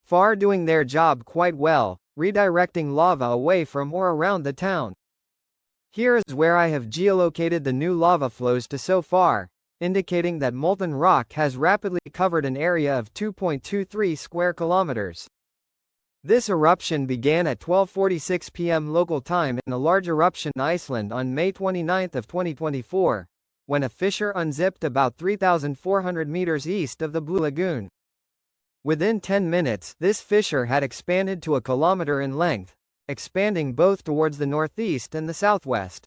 far doing their job quite well, redirecting lava away from or around the town. Here is where I have geolocated the new lava flows to so far, indicating that molten rock has rapidly covered an area of 2.23 square kilometers. This eruption began at 12:46 p.m. local time in a large eruption in Iceland on May 29, 2024, when a fissure unzipped about 3,400 meters east of the Blue Lagoon. Within 10 minutes, this fissure had expanded to a kilometer in length, expanding both towards the northeast and the southwest.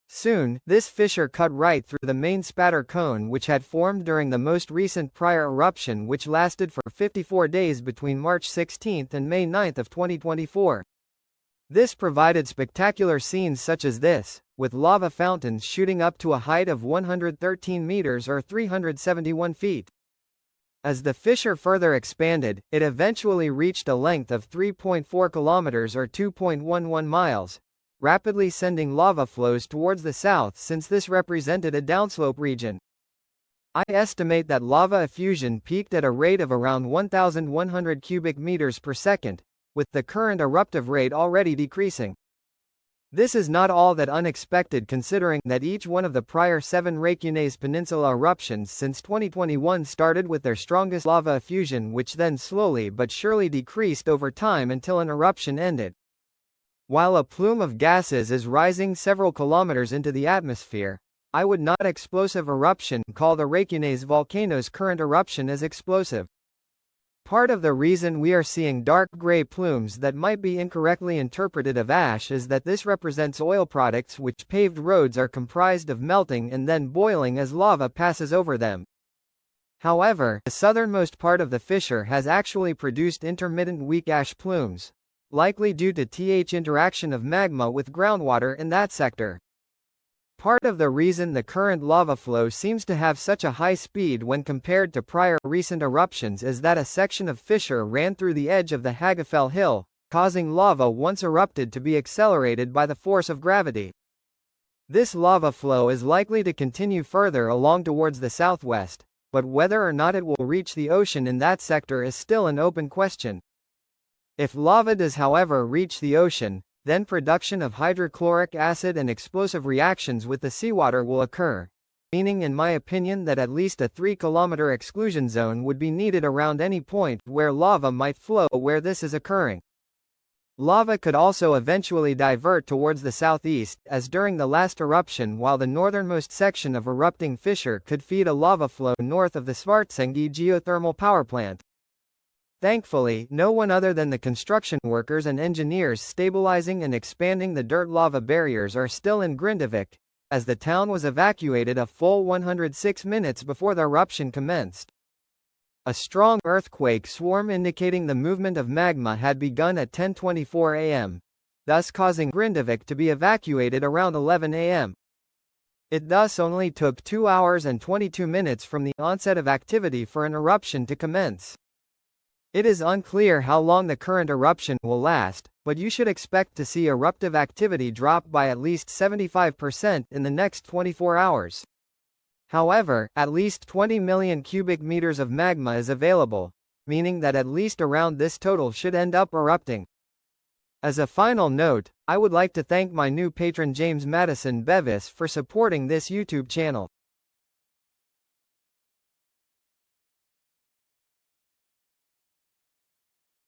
Soon, this fissure cut right through the main spatter cone which had formed during the most recent prior eruption, which lasted for 54 days between March 16 and May 9 of 2024. This provided spectacular scenes such as this, with lava fountains shooting up to a height of 113 meters or 371 feet. As the fissure further expanded, it eventually reached a length of 3.4 kilometers or 2.11 miles, rapidly sending lava flows towards the south since this represented a downslope region. I estimate that lava effusion peaked at a rate of around 1,100 cubic meters per second, with the current eruptive rate already decreasing. This is not all that unexpected, considering that each one of the prior 7 Reykjanes Peninsula eruptions since 2021 started with their strongest lava effusion, which then slowly but surely decreased over time until an eruption ended. While a plume of gases is rising several kilometers into the atmosphere, I would not explosive eruption call the Reykjanes volcano's current eruption as explosive. Part of the reason we are seeing dark gray plumes that might be incorrectly interpreted of ash is that this represents oil products which paved roads are comprised of melting and then boiling as lava passes over them. However, the southernmost part of the fissure has actually produced intermittent weak ash plumes, likely due to interaction of magma with groundwater in that sector. Part of the reason the current lava flow seems to have such a high speed when compared to prior recent eruptions is that a section of fissure ran through the edge of the Hagafell Hill, causing lava once erupted to be accelerated by the force of gravity. This lava flow is likely to continue further along towards the southwest, but whether or not it will reach the ocean in that sector is still an open question. If lava does, however, reach the ocean, then production of hydrochloric acid and explosive reactions with the seawater will occur, meaning in my opinion that at least a 3-kilometer exclusion zone would be needed around any point where lava might flow where this is occurring. Lava could also eventually divert towards the southeast, as during the last eruption, while the northernmost section of erupting fissure could feed a lava flow north of the Svartsengi geothermal power plant. Thankfully, no one other than the construction workers and engineers stabilizing and expanding the dirt lava barriers are still in Grindavik, as the town was evacuated a full 106 minutes before the eruption commenced. A strong earthquake swarm indicating the movement of magma had begun at 10:24 a.m., thus causing Grindavik to be evacuated around 11 a.m. It thus only took 2 hours and 22 minutes from the onset of activity for an eruption to commence. It is unclear how long the current eruption will last, but you should expect to see eruptive activity drop by at least 75% in the next 24 hours. However, at least 20 million cubic meters of magma is available, meaning that at least around this total should end up erupting. As a final note, I would like to thank my new patron James Madison Bevis for supporting this YouTube channel.